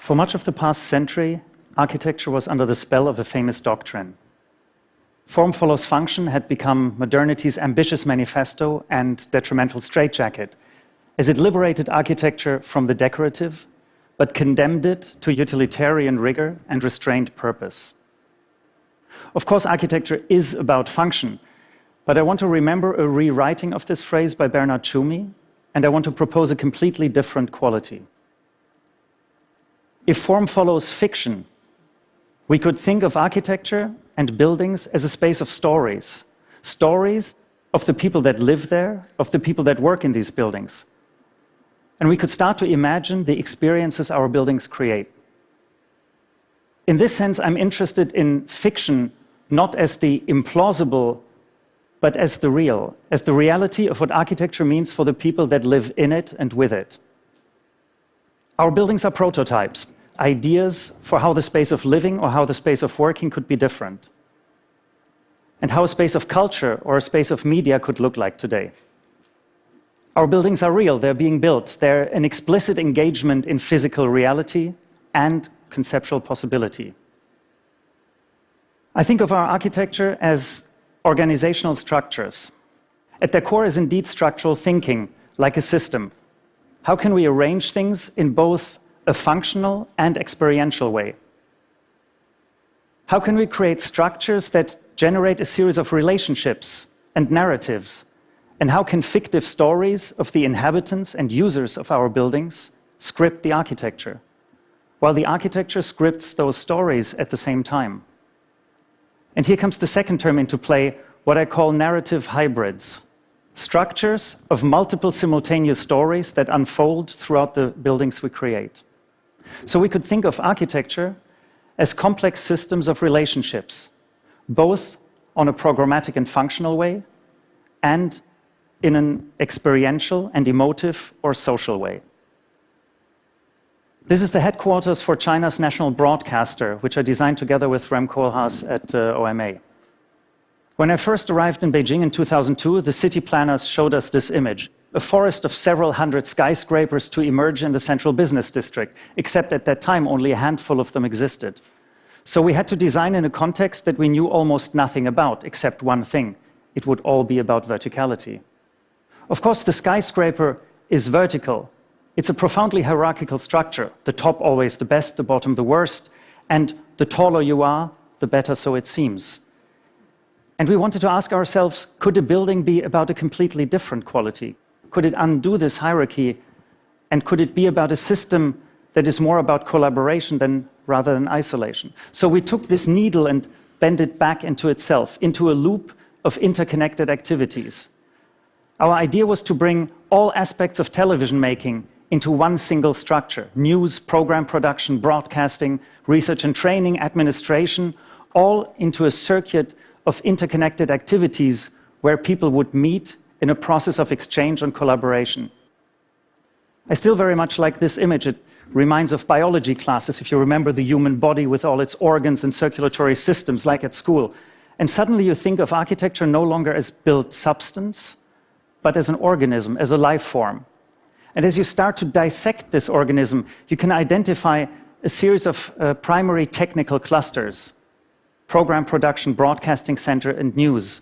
For much of the past century, architecture was under the spell of a famous doctrine. Form follows function had become modernity's ambitious manifesto and detrimental straitjacket, as it liberated architecture from the decorative, but condemned it to utilitarian rigor and restrained purpose. Of course, architecture is about function, but I want to remember a rewriting of this phrase by Bernard Tschumi, and I want to propose a completely different quality. If form follows fiction, we could think of architecture and buildings as a space of stories. Stories of the people that live there, of the people that work in these buildings. And we could start to imagine the experiences our buildings create. In this sense, I'm interested in fiction not as the implausible, but as the real, as the reality of what architecture means for the people that live in it and with it. Our buildings are prototypes, ideas for how the space of living or how the space of working could be different, and how a space of culture or a space of media could look like today. Our buildings are real, they're being built, they're an explicit engagement in physical reality and conceptual possibility. I think of our architecture as organizational structures. At their core is indeed structural thinking, like a system. How can we arrange things in both a functional and experiential way? How can we create structures that generate a series of relationships and narratives? And how can fictive stories of the inhabitants and users of our buildings script the architecture, while the architecture scripts those stories at the same time? And here comes the second term into play, what I call narrative hybrids. Structures of multiple simultaneous stories that unfold throughout the buildings we create. So we could think of architecture as complex systems of relationships, both on a programmatic and functional way, and in an experiential and emotive or social way. This is the headquarters for China's national broadcaster, which I designed together with Rem Koolhaas at OMA. When I first arrived in Beijing in 2002, the city planners showed us this image, a forest of several hundred skyscrapers to emerge in the central business district, except at that time only a handful of them existed. So we had to design in a context that we knew almost nothing about, except one thing: it would all be about verticality. Of course, the skyscraper is vertical. It's a profoundly hierarchical structure, the top always the best, the bottom the worst, and the taller you are, the better, so it seems. And we wanted to ask ourselves, could a building be about a completely different quality? Could it undo this hierarchy? And could it be about a system that is more about collaboration rather than isolation? So we took this needle and bent it back into itself, into a loop of interconnected activities. Our idea was to bring all aspects of television making into one single structure: news, program production, broadcasting, research and training, administration, all into a circuit of interconnected activities where people would meet in a process of exchange and collaboration. I still very much like this image. It reminds of biology classes, if you remember the human body with all its organs and circulatory systems, like at school. And suddenly you think of architecture no longer as built substance, but as an organism, as a life form. And as you start to dissect this organism, you can identify a series of primary technical clusters: program production, broadcasting center, and news.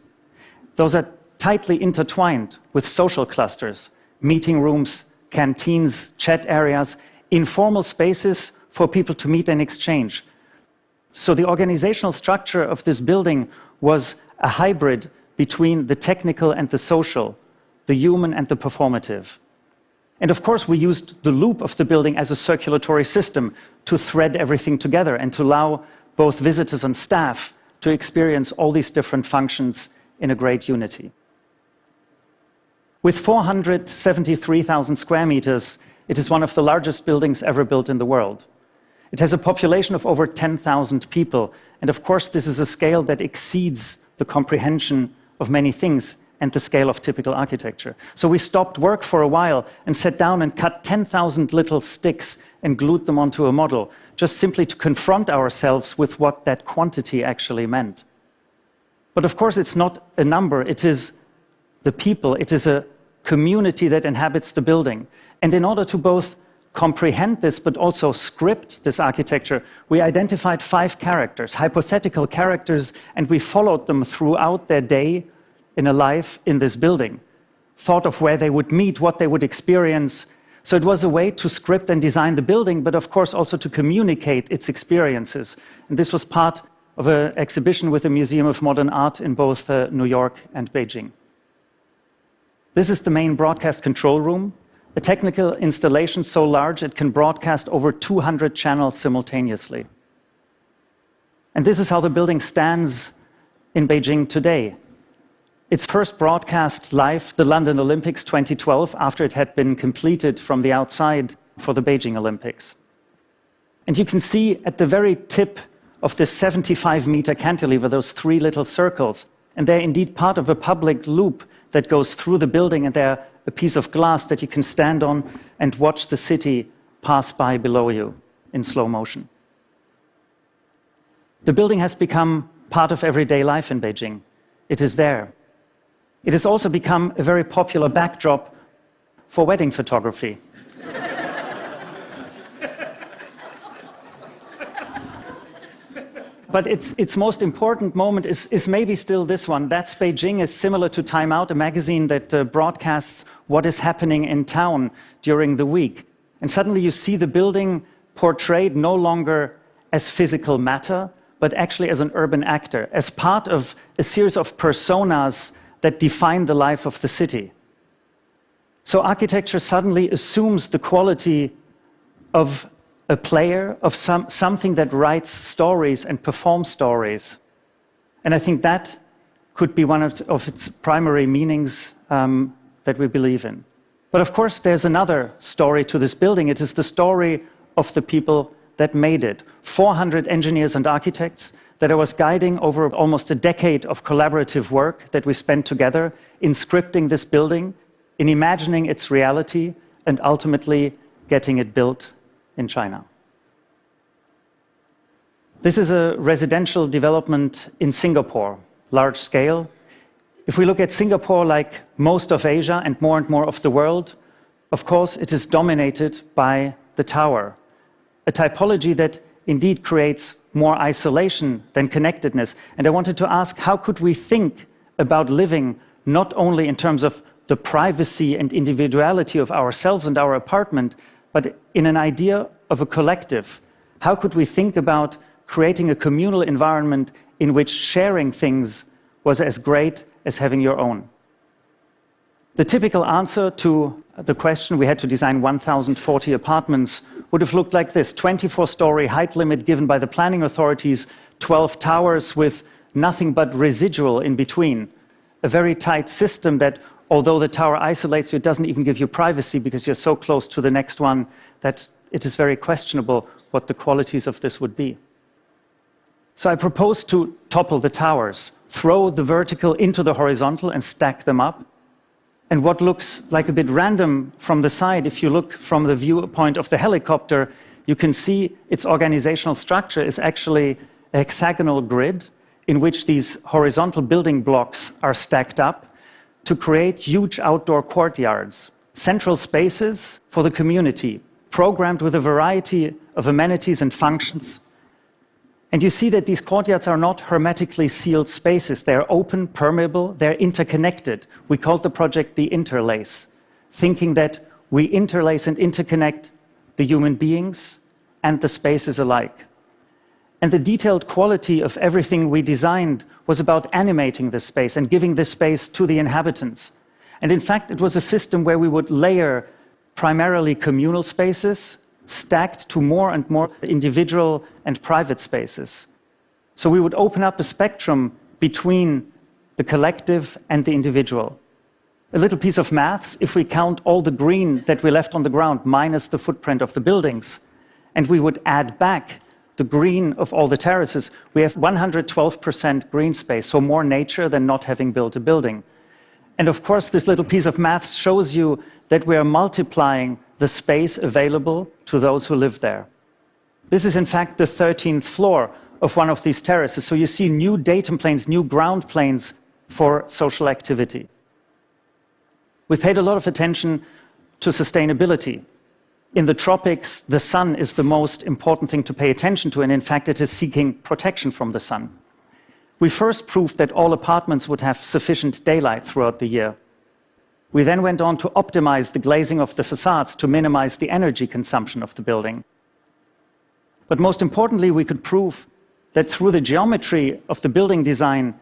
Those are tightly intertwined with social clusters: meeting rooms, canteens, chat areas, informal spaces for people to meet and exchange. So the organizational structure of this building was a hybrid between the technical and the social, the human and the performative. And of course, we used the loop of the building as a circulatory system to thread everything together and to allow both visitors and staff to experience all these different functions in a great unity. With 473,000 square meters, it is one of the largest buildings ever built in the world. It has a population of over 10,000 people, and of course this is a scale that exceeds the comprehension of many things and the scale of typical architecture. So we stopped work for a while and sat down and cut 10,000 little sticks and glued them onto a model, just simply to confront ourselves with what that quantity actually meant. But of course it's not a number, it is the people, it is a community that inhabits the building. And in order to both comprehend this, but also script this architecture, we identified 5 characters, hypothetical characters, and we followed them throughout their day in a life in this building. Thought of where they would meet, what they would experience. So it was a way to script and design the building, but of course also to communicate its experiences. And this was part of an exhibition with the Museum of Modern Art in both New York and Beijing. This is the main broadcast control room, a technical installation so large it can broadcast over 200 channels simultaneously. And this is how the building stands in Beijing today. Its first broadcast live, the London Olympics 2012, after it had been completed from the outside for the Beijing Olympics. And you can see at the very tip of this 75-meter cantilever, those 3 little circles, and they're indeed part of a public loop that goes through the building, and they're a piece of glass that you can stand on and watch the city pass by below you in slow motion. The building has become part of everyday life in Beijing. It is there. It has also become a very popular backdrop for wedding photography. But its most important moment is maybe still this one. That's Beijing is similar to Time Out, a magazine that broadcasts what is happening in town during the week. And suddenly you see the building portrayed no longer as physical matter, but actually as an urban actor, as part of a series of personas that define the life of the city. So architecture suddenly assumes the quality of a player, of something that writes stories and performs stories. And I think that could be one of its primary meanings that we believe in. But of course, there's another story to this building. It is the story of the people that made it. 400 engineers and architects that I was guiding over almost a decade of collaborative work that we spent together in scripting this building, in imagining its reality, and ultimately getting it built in China. This is a residential development in Singapore, large scale. If we look at Singapore like most of Asia and more of the world, of course it is dominated by the tower, a typology that indeed creates more isolation than connectedness. And I wanted to ask, how could we think about living not only in terms of the privacy and individuality of ourselves and our apartment, but in an idea of a collective? How could we think about creating a communal environment in which sharing things was as great as having your own? The typical answer to the question, we had to design 1,040 apartments, would have looked like this: 24-story height limit given by the planning authorities, 12 towers with nothing but residual in between. A very tight system that, although the tower isolates you, it doesn't even give you privacy because you're so close to the next one that it is very questionable what the qualities of this would be. So I proposed to topple the towers, throw the vertical into the horizontal and stack them up. And what looks like a bit random from the side, if you look from the viewpoint of the helicopter, you can see its organizational structure is actually a hexagonal grid in which these horizontal building blocks are stacked up to create huge outdoor courtyards, central spaces for the community, programmed with a variety of amenities and functions. And you see that these courtyards are not hermetically sealed spaces. They're open, permeable, they're interconnected. We called the project the interlace, thinking that we interlace and interconnect the human beings and the spaces alike. And the detailed quality of everything we designed was about animating this space and giving this space to the inhabitants. And in fact, it was a system where we would layer primarily communal spaces, stacked to more and more individual and private spaces. So we would open up a spectrum between the collective and the individual. A little piece of maths: if we count all the green that we left on the ground minus the footprint of the buildings, and we would add back the green of all the terraces, we have 112% green space, so more nature than not having built a building. And of course, this little piece of maths shows you that we are multiplying the space available to those who live there. This is in fact the 13th floor of one of these terraces, so you see new datum planes, new ground planes for social activity. We paid a lot of attention to sustainability. In the tropics, the sun is the most important thing to pay attention to, and in fact, it is seeking protection from the sun. We first proved that all apartments would have sufficient daylight throughout the year. We then went on to optimize the glazing of the facades to minimize the energy consumption of the building. But most importantly, we could prove that through the geometry of the building design,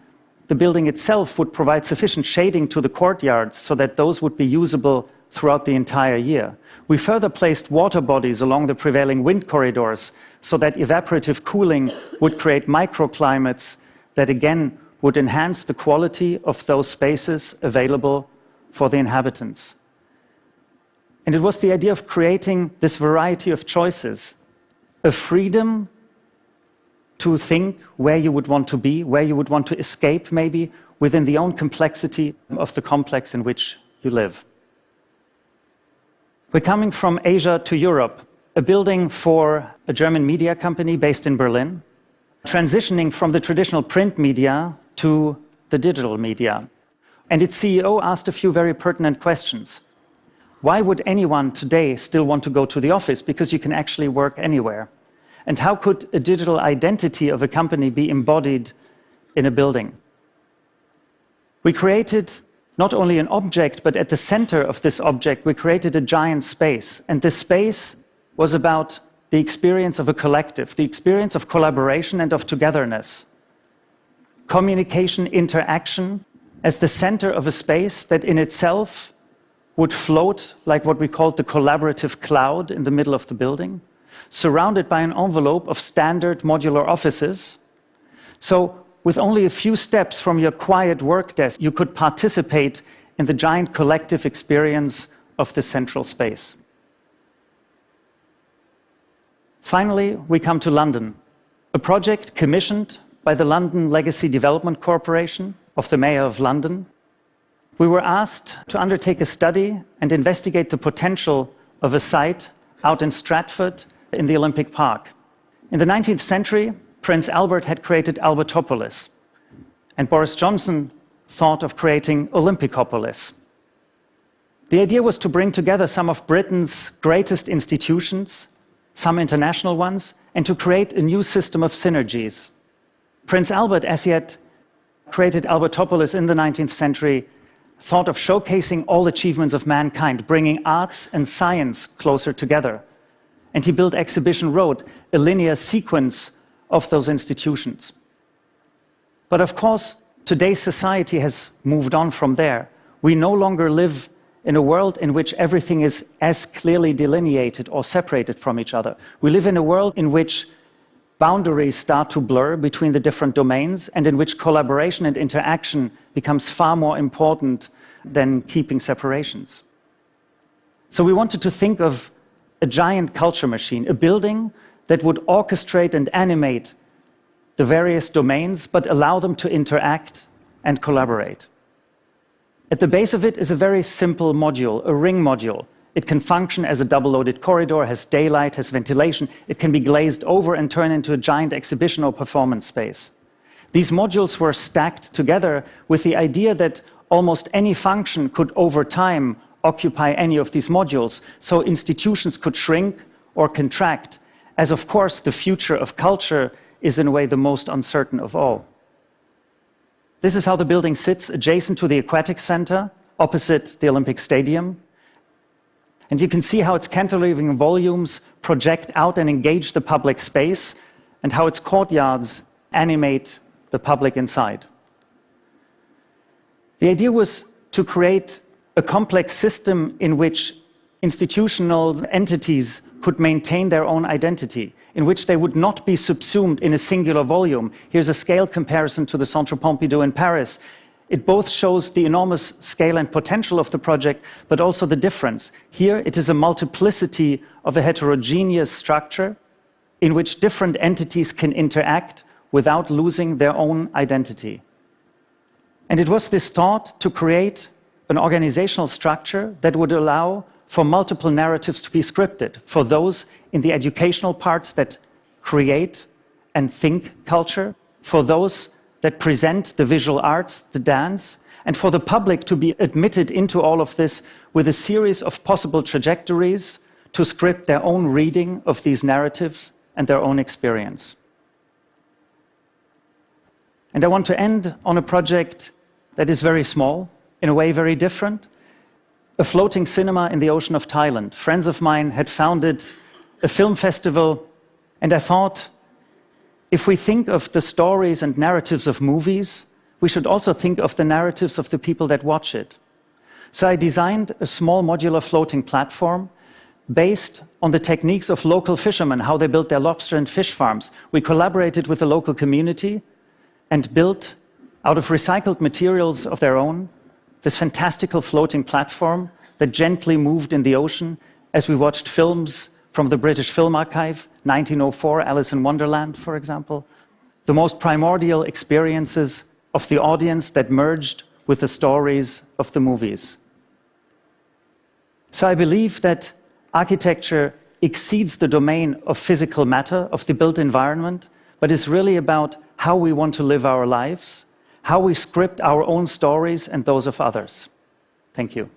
the building itself would provide sufficient shading to the courtyards so that those would be usable throughout the entire year. We further placed water bodies along the prevailing wind corridors so that evaporative cooling would create microclimates that again would enhance the quality of those spaces available for the inhabitants. And it was the idea of creating this variety of choices, a freedom to think where you would want to be, where you would want to escape maybe, within the own complexity of the complex in which you live. We're coming from Asia to Europe, a building for a German media company based in Berlin, transitioning from the traditional print media to the digital media. And its CEO asked a few very pertinent questions. Why would anyone today still want to go to the office? Because you can actually work anywhere. And how could a digital identity of a company be embodied in a building? We created not only an object, but at the center of this object, we created a giant space. And this space was about the experience of a collective, the experience of collaboration and of togetherness. Communication, interaction, as the center of a space that in itself would float like what we called the collaborative cloud in the middle of the building, surrounded by an envelope of standard modular offices. So with only a few steps from your quiet work desk, you could participate in the giant collective experience of the central space. Finally, we come to London, a project commissioned by the London Legacy Development Corporation of the Mayor of London. We were asked to undertake a study and investigate the potential of a site out in Stratford in the Olympic Park. In the 19th century, Prince Albert had created Albertopolis, and Boris Johnson thought of creating Olympicopolis. The idea was to bring together some of Britain's greatest institutions, some international ones, and to create a new system of synergies. Prince Albert, as he had created Albertopolis in the 19th century, thought of showcasing all achievements of mankind, bringing arts and science closer together. And he built Exhibition Road, a linear sequence of those institutions. But of course, today's society has moved on from there. We no longer live in a world in which everything is as clearly delineated or separated from each other. We live in a world in which boundaries start to blur between the different domains and in which collaboration and interaction becomes far more important than keeping separations. So we wanted to think of a giant culture machine, a building that would orchestrate and animate the various domains, but allow them to interact and collaborate. At the base of it is a very simple module, a ring module. It can function as a double-loaded corridor, has daylight, has ventilation. It can be glazed over and turn into a giant exhibition or performance space. These modules were stacked together with the idea that almost any function could, over time, occupy any of these modules, so institutions could shrink or contract, as of course the future of culture is in a way the most uncertain of all. This is how the building sits adjacent to the Aquatic Center, opposite the Olympic Stadium. And you can see how its cantilevering volumes project out and engage the public space, and how its courtyards animate the public inside. The idea was to create a complex system in which institutional entities could maintain their own identity, in which they would not be subsumed in a singular volume. Here's a scale comparison to the Centre Pompidou in Paris. It both shows the enormous scale and potential of the project, but also the difference. Here, it is a multiplicity of a heterogeneous structure in which different entities can interact without losing their own identity. And it was this thought to create an organizational structure that would allow for multiple narratives to be scripted, for those in the educational parts that create and think culture, for those that present the visual arts, the dance, and for the public to be admitted into all of this with a series of possible trajectories to script their own reading of these narratives and their own experience. And I want to end on a project that is very small, in a way very different, a floating cinema in the ocean of Thailand. Friends of mine had founded a film festival, and I thought, if we think of the stories and narratives of movies, we should also think of the narratives of the people that watch it. So I designed a small modular floating platform based on the techniques of local fishermen, how they built their lobster and fish farms. We collaborated with the local community and built, out of recycled materials of their own, this fantastical floating platform that gently moved in the ocean as we watched films from the British Film Archive, 1904, Alice in Wonderland, for example, the most primordial experiences of the audience that merged with the stories of the movies. So I believe that architecture exceeds the domain of physical matter, of the built environment, but is really about how we want to live our lives, how we script our own stories and those of others. Thank you.